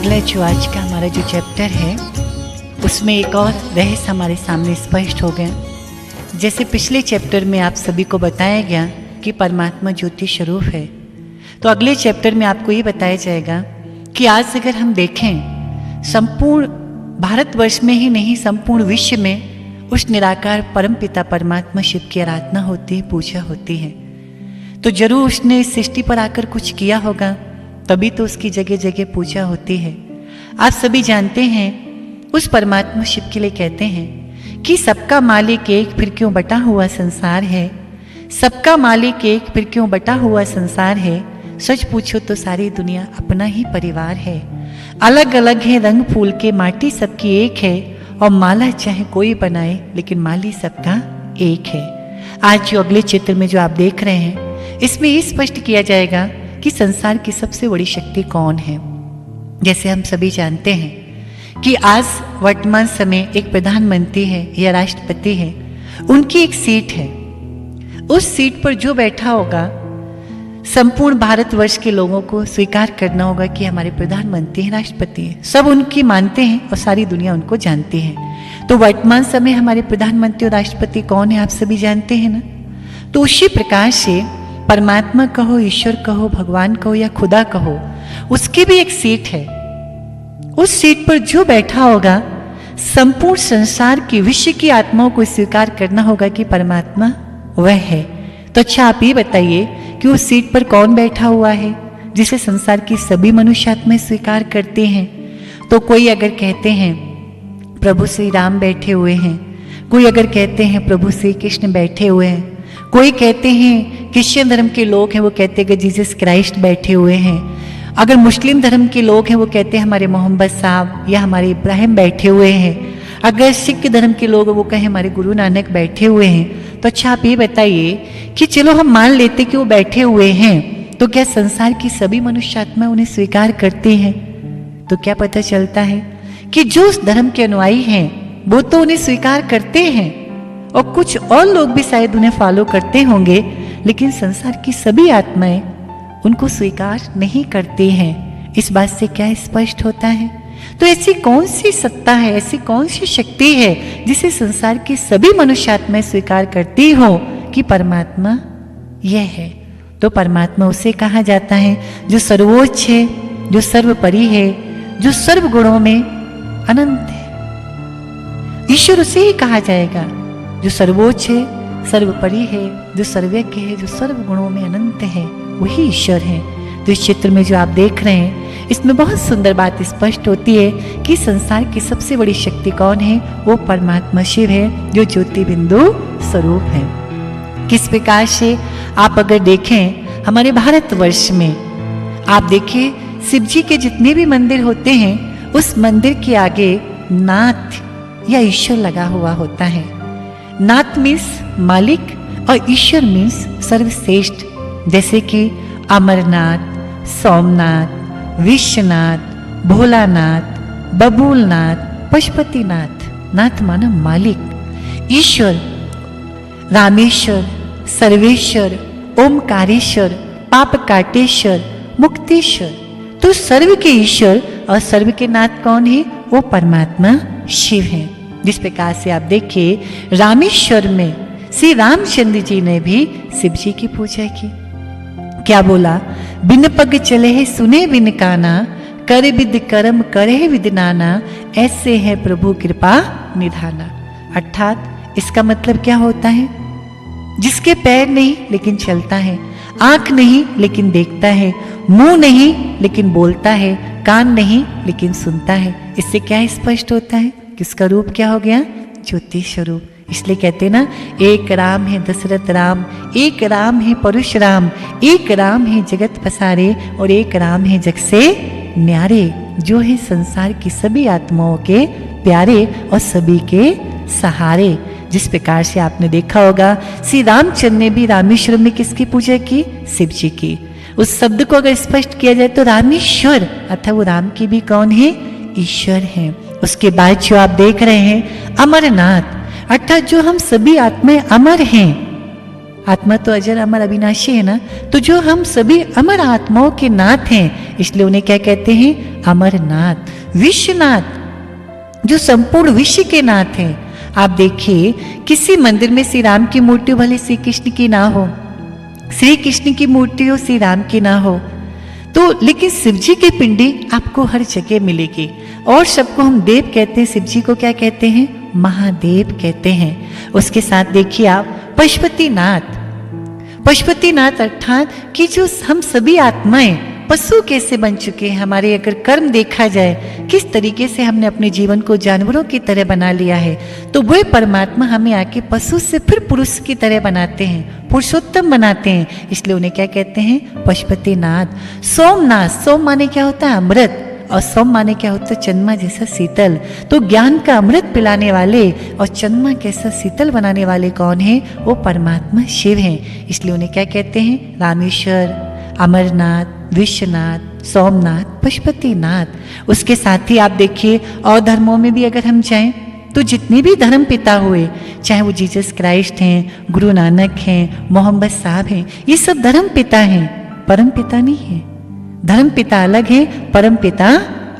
अगला जो आज का हमारा जो चैप्टर है उसमें एक और रहस्य हमारे सामने स्पष्ट हो गया। जैसे पिछले चैप्टर में आप सभी को बताया गया कि परमात्मा ज्योति स्वरूप है, तो अगले चैप्टर में आपको ये बताया जाएगा कि आज अगर हम देखें संपूर्ण भारतवर्ष में ही नहीं संपूर्ण विश्व में उस निराकार परम पिता परमात्मा शिव की आराधना होती है, पूजा होती है, तो जरूर उसने इस सृष्टि पर आकर कुछ किया होगा, तभी तो उसकी जगह जगह पूजा होती है। आप सभी जानते हैं उस परमात्मा शिव के लिए कहते हैं कि सबका मालिक एक फिर क्यों बटा हुआ संसार है, सबका मालिक एक फिर क्यों बटा हुआ संसार है, सच पूछो तो सारी दुनिया अपना ही परिवार है। अलग अलग है रंग फूल के, माटी सबकी एक है, और माला चाहे कोई बनाए लेकिन माली सबका एक है। आज जो अगले चित्र में जो आप देख रहे हैं इसमें ये स्पष्ट किया जाएगा कि संसार की सबसे बड़ी शक्ति कौन है। जैसे हम सभी जानते हैं कि आज वर्तमान समय एक प्रधानमंत्री है या राष्ट्रपति है, उनकी एक सीट है, उस सीट पर जो बैठा होगा संपूर्ण भारतवर्ष के लोगों को स्वीकार करना होगा कि हमारे प्रधानमंत्री हैं, राष्ट्रपति हैं, सब उनकी मानते हैं और सारी दुनिया उनको जानती है। तो वर्तमान समय हमारे प्रधानमंत्री और राष्ट्रपति कौन है आप सभी जानते हैं ना। तो उसी प्रकार से परमात्मा कहो, ईश्वर कहो, भगवान कहो या खुदा कहो, उसकी भी एक सीट है। उस सीट पर जो बैठा होगा संपूर्ण संसार की विश्व की आत्माओं को स्वीकार करना होगा कि परमात्मा वह है। तो अच्छा आप ये बताइए कि उस सीट पर कौन बैठा हुआ है जिसे संसार की सभी मनुष्य आत्माएं स्वीकार करते हैं। तो कोई अगर कहते हैं प्रभु श्री राम बैठे हुए हैं, कोई अगर कहते हैं प्रभु श्री कृष्ण बैठे हुए हैं, कोई कहते हैं क्रिश्चियन धर्म के लोग हैं वो कहते हैं कि जीसस क्राइस्ट बैठे हुए हैं, अगर मुस्लिम धर्म के लोग हैं वो कहते हैं हमारे मोहम्मद साहब या हमारे इब्राहिम बैठे हुए हैं, अगर सिख धर्म के लोग वो कहें हमारे गुरु नानक बैठे हुए हैं। तो अच्छा आप ये बताइए कि चलो हम मान लेते कि वो बैठे हुए हैं, तो क्या संसार की सभी मनुष्य आत्मा उन्हें स्वीकार करते हैं। तो क्या पता चलता है कि जो उस धर्म के अनुयायी हैं वो तो उन्हें स्वीकार करते हैं और कुछ और लोग भी शायद उन्हें फॉलो करते होंगे, लेकिन संसार की सभी आत्माएं उनको स्वीकार नहीं करते हैं। इस बात से क्या स्पष्ट होता है। तो ऐसी कौन सी सत्ता है, ऐसी कौन सी शक्ति है जिसे संसार की सभी मनुष्य आत्माएं स्वीकार करती हो कि परमात्मा यह है। तो परमात्मा उसे कहा जाता है जो सर्वोच्च है, जो सर्वपरि है, जो सर्व गुणों में अनंत है। ईश्वर उसे ही कहा जाएगा जो सर्वोच्च है, सर्वपरि है, जो सर्वज्ञ है, जो सर्व गुणों में अनंत है, वही ईश्वर है। तो इस चित्र में जो आप देख रहे हैं इसमें बहुत सुंदर बात स्पष्ट होती है कि संसार की सबसे बड़ी शक्ति कौन है, वो परमात्मा शिव है जो ज्योति बिंदु स्वरूप है। किस प्रकार से आप अगर देखें हमारे भारतवर्ष में, आप देखिए शिव जी के जितने भी मंदिर होते हैं उस मंदिर के आगे नाथ या ईश्वर लगा हुआ होता है। नाथ मीन्स मालिक और ईश्वर मीन्स सर्वश्रेष्ठ। जैसे कि अमरनाथ, सोमनाथ, विश्वनाथ, भोलानाथ, बबूलनाथ, पशुपतिनाथ। नाथ माना मालिक, ईश्वर रामेश्वर, सर्वेश्वर, ओमकारेश्वर, पाप काटेश्वर, मुक्तेश्वर। तो सर्व के ईश्वर और सर्व के नाथ कौन है, वो परमात्मा शिव है। जिस प्रकार से आप देखिए रामेश्वर में श्री रामचंद्र जी ने भी शिव जी की पूजा की। क्या बोला, बिन पग चले है सुने बिन काना, कर विद कर्म करे विद नाना, ऐसे है प्रभु कृपा निधाना। अर्थात इसका मतलब क्या होता है, जिसके पैर नहीं लेकिन चलता है, आंख नहीं लेकिन देखता है, मुंह नहीं लेकिन बोलता है, कान नहीं लेकिन सुनता है। इससे क्या स्पष्ट होता है, किसका रूप क्या हो गया, ज्योति स्वरूप। इसलिए कहते ना, एक राम है दशरथ राम, एक राम है परशुराम, एक राम है जगत पसारे, और एक राम है जग से न्यारे, जो है संसार की सभी आत्माओं के प्यारे और सभी के सहारे। जिस प्रकार से आपने देखा होगा श्री रामचंद्र ने भी रामेश्वर में किसकी पूजा की, शिव जी की। उस शब्द को अगर स्पष्ट किया जाए तो रामेश्वर अर्थात वो राम की भी कौन है, ईश्वर है। उसके बाद जो आप देख रहे हैं अमरनाथ, अर्थात जो हम सभी आत्माएं अमर हैं, आत्मा तो अजर अमर अविनाशी है ना, तो जो हम सभी अमर आत्माओं के नाथ हैं, इसलिए उन्हें क्या कहते हैं? अमरनाथ, विश्वनाथ, जो संपूर्ण विश्व के नाथ हैं। आप देखिए किसी मंदिर में श्री राम की मूर्ति भले श्री कृष्ण की ना हो, श्री कृष्ण की मूर्ति हो श्री राम की ना हो, तो लेकिन शिव जी की पिंडी आपको हर जगह मिलेगी। और सबको हम देव कहते हैं, शिव जी को क्या कहते हैं? महादेव कहते हैं। उसके साथ देखिए आप पशुपतिनाथ, पशुपतिनाथ अर्थात कि जो हम सभी आत्माएं पशु कैसे बन चुके हैं। हमारे अगर कर्म देखा जाए किस तरीके से हमने अपने जीवन को जानवरों की तरह बना लिया है, तो वह परमात्मा हमें आके पशु से फिर पुरुष की तरह बनाते हैं, पुरुषोत्तम बनाते हैं। इसलिए उन्हें क्या कहते हैं? पशुपतिनाथ। सोमनाथ, सोम माने क्या होता है? अमृत, और सोम माने क्या होता है? चंद्रमा जैसा शीतल। तो ज्ञान का अमृत पिलाने वाले और चंद्रमा कैसा शीतल बनाने वाले कौन है? वो परमात्मा शिव हैं। इसलिए उन्हें क्या कहते हैं? रामेश्वर, अमरनाथ, विश्वनाथ, सोमनाथ, पशुपतिनाथ। उसके साथ ही आप देखिए और धर्मों में भी अगर हम जाएं तो जितने भी धर्म पिता हुए, चाहे वो जीसस क्राइस्ट हैं, गुरु नानक हैं, मोहम्मद साहब हैं, ये सब धर्म पिता हैं, परम पिता नहीं है। धर्म पिता अलग है, परम पिता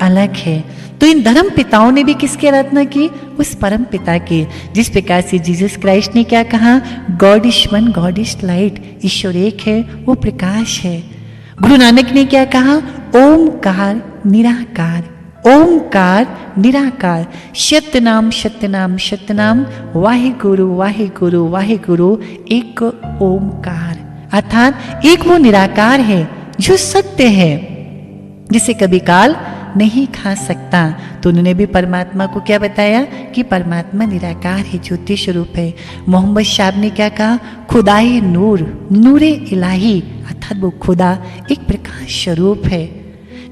अलग है। तो इन धर्म पिताओं ने भी किसकी आराधना की? उस परम पिता की। जिस प्रकार से जीसस क्राइस्ट ने क्या कहा? God is one, God is light, ईश्वर एक है, वो प्रकाश है। गुरु नानक ने क्या कहा? ओमकार निराकार, ओमकार निराकार, सत्यनाम सत्यनाम सत्यनाम, वाहेगुरु वाहेगुरु वाहेगुरु, एक ओमकार। अर्थात एक वो निराकार है जो सत्य है, जिसे कभी काल नहीं खा सकता। तो उन्होंने भी परमात्मा को क्या बताया कि परमात्मा निराकार है, ज्योति स्वरूप है। मोहम्मद साहब ने क्या कहा? खुदाए नूर, नूरे इलाही, अर्थात वो खुदा एक प्रकाश स्वरूप है।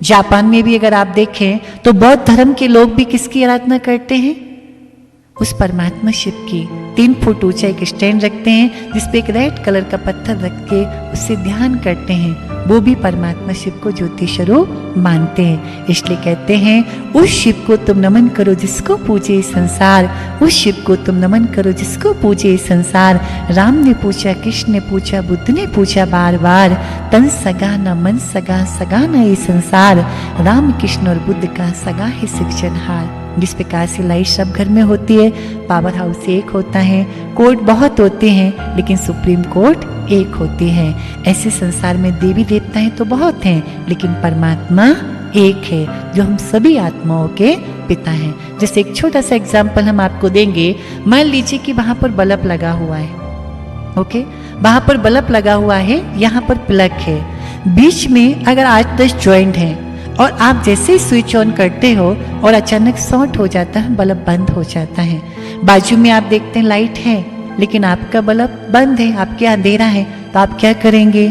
जापान में भी अगर आप देखें तो बौद्ध धर्म के लोग भी किसकी आराधना करते हैं? उस परमात्मा शिव की। 3 फुट ऊंचा एक स्टैंड रखते हैं जिसपे एक रेड कलर का पत्थर रख के उससे ध्यान करते हैं। वो भी परमात्मा शिव को ज्योति स्वरूप मानते हैं। इसलिए कहते हैं उस शिव को तुम नमन करो जिसको पूजे संसार, उस शिव को तुम नमन करो जिसको पूजे संसार। राम ने पूछा, कृष्ण ने पूछा, बुद्ध ने पूछा बार बार, तन सगा न मन सगा, सगा न ये संसार। राम कृष्ण और बुद्ध का सगा है शिक्षणहार। जिस प्रकार से लाइट सब घर में होती है, पावर हाउस एक होता है, कोर्ट बहुत होते हैं, लेकिन सुप्रीम कोर्ट एक होती है। ऐसे संसार में देवी देवता हैं तो बहुत हैं, लेकिन परमात्मा एक है जो हम सभी आत्माओं के पिता हैं। जैसे एक छोटा सा एग्जाम्पल हम आपको देंगे। मान लीजिए कि वहां पर बल्ब लगा हुआ है, ओके, वहां पर बल्ब लगा हुआ है, यहाँ पर प्लग है, बीच में अगर 8-10 जॉइंट हैं और आप जैसे ही स्विच ऑन करते हो और अचानक शॉर्ट हो जाता है, बल्ब बंद हो जाता है। बाजू में आप देखते हैं लाइट है, लेकिन आपका बल्ब बंद है, आपके अंधेरा है, तो आप क्या करेंगे?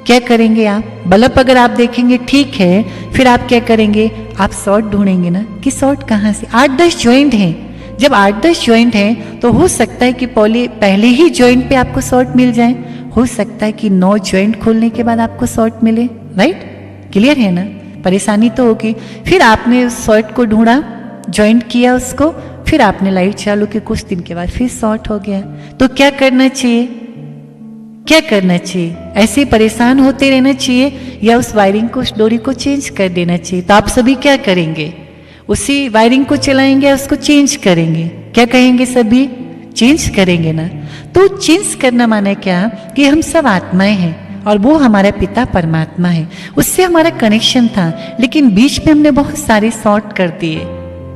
क्या करेंगे आप? बल्ब अगर आप देखेंगे ठीक है, फिर आप क्या करेंगे? आप शॉर्ट ढूंढेंगे ना कि शॉर्ट कहाँ से? 8-10 जॉइंट हैं। जब 8-10 जॉइंट हैं तो हो सकता है कि पहले ही जॉइंट पे आपको शॉर्ट मिल जाए, हो सकता है कि 9 जॉइंट खोलने के बाद आपको शॉर्ट मिले। राइट, क्लियर है ना? परेशानी तो होगी। फिर आपने उस शॉर्ट को ढूंढा, जॉइंट किया उसको, फिर आपने लाइट चालू की, कुछ दिन के बाद फिर शॉर्ट हो गया। तो क्या करना चाहिए? क्या करना चाहिए? ऐसे परेशान होते रहना चाहिए या उस वायरिंग को, उस डोरी को चेंज कर देना चाहिए? तो आप सभी क्या करेंगे? उसी वायरिंग को चलाएंगे या उसको चेंज करेंगे? क्या कहेंगे सभी? चेंज करेंगे ना। तो चेंज करना माने क्या कि हम सब आत्माएं हैं और वो हमारा पिता परमात्मा है, उससे हमारा कनेक्शन था, लेकिन बीच में हमने बहुत सारे शॉर्ट कर दिए,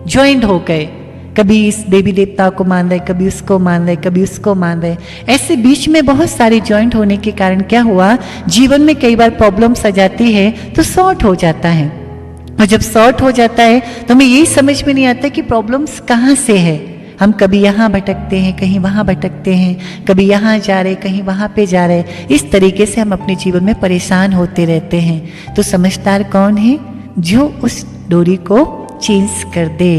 ज्वाइंट हो गए। कभी इस देवी देवता को मान रहे, कभी उसको मान रहे, कभी उसको मान रहे। ऐसे बीच में बहुत सारे ज्वाइंट होने के कारण क्या हुआ, जीवन में कई बार प्रॉब्लम्स आ जाती है तो शॉर्ट हो जाता है। और जब शॉर्ट हो जाता है तो हमें यही समझ में नहीं आता कि प्रॉब्लम्स कहाँ से है। हम कभी यहाँ भटकते हैं, कहीं वहाँ भटकते हैं, कभी यहाँ जा रहे, कहीं वहाँ पे जा रहे। इस तरीके से हम अपने जीवन में परेशान होते रहते हैं। तो समझदार कौन है? जो उस डोरी को चेंज कर दे।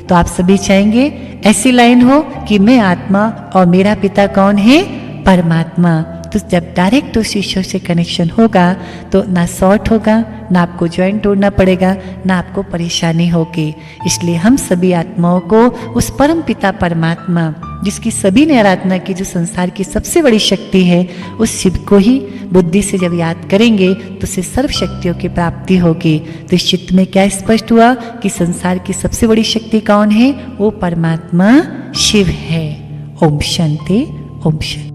तो आप सभी चाहेंगे ऐसी लाइन हो कि मैं आत्मा और मेरा पिता कौन है? परमात्मा। तो जब डायरेक्ट उस ईश्वर से कनेक्शन होगा तो ना शॉर्ट होगा, ना आपको ज्वाइंट तोड़ना पड़ेगा, ना आपको परेशानी होगी। इसलिए हम सभी आत्माओं को उस परम पिता परमात्मा जिसकी सभी ने आराधना की, जो संसार की सबसे बड़ी शक्ति है, उस शिव को ही बुद्धि से जब याद करेंगे तो उसे सर्व शक्तियों की प्राप्ति होगी। तो इस चित्त में क्या स्पष्ट हुआ कि संसार की सबसे बड़ी शक्ति कौन है? वो परमात्मा शिव है। ओम शांति, ओम शांति।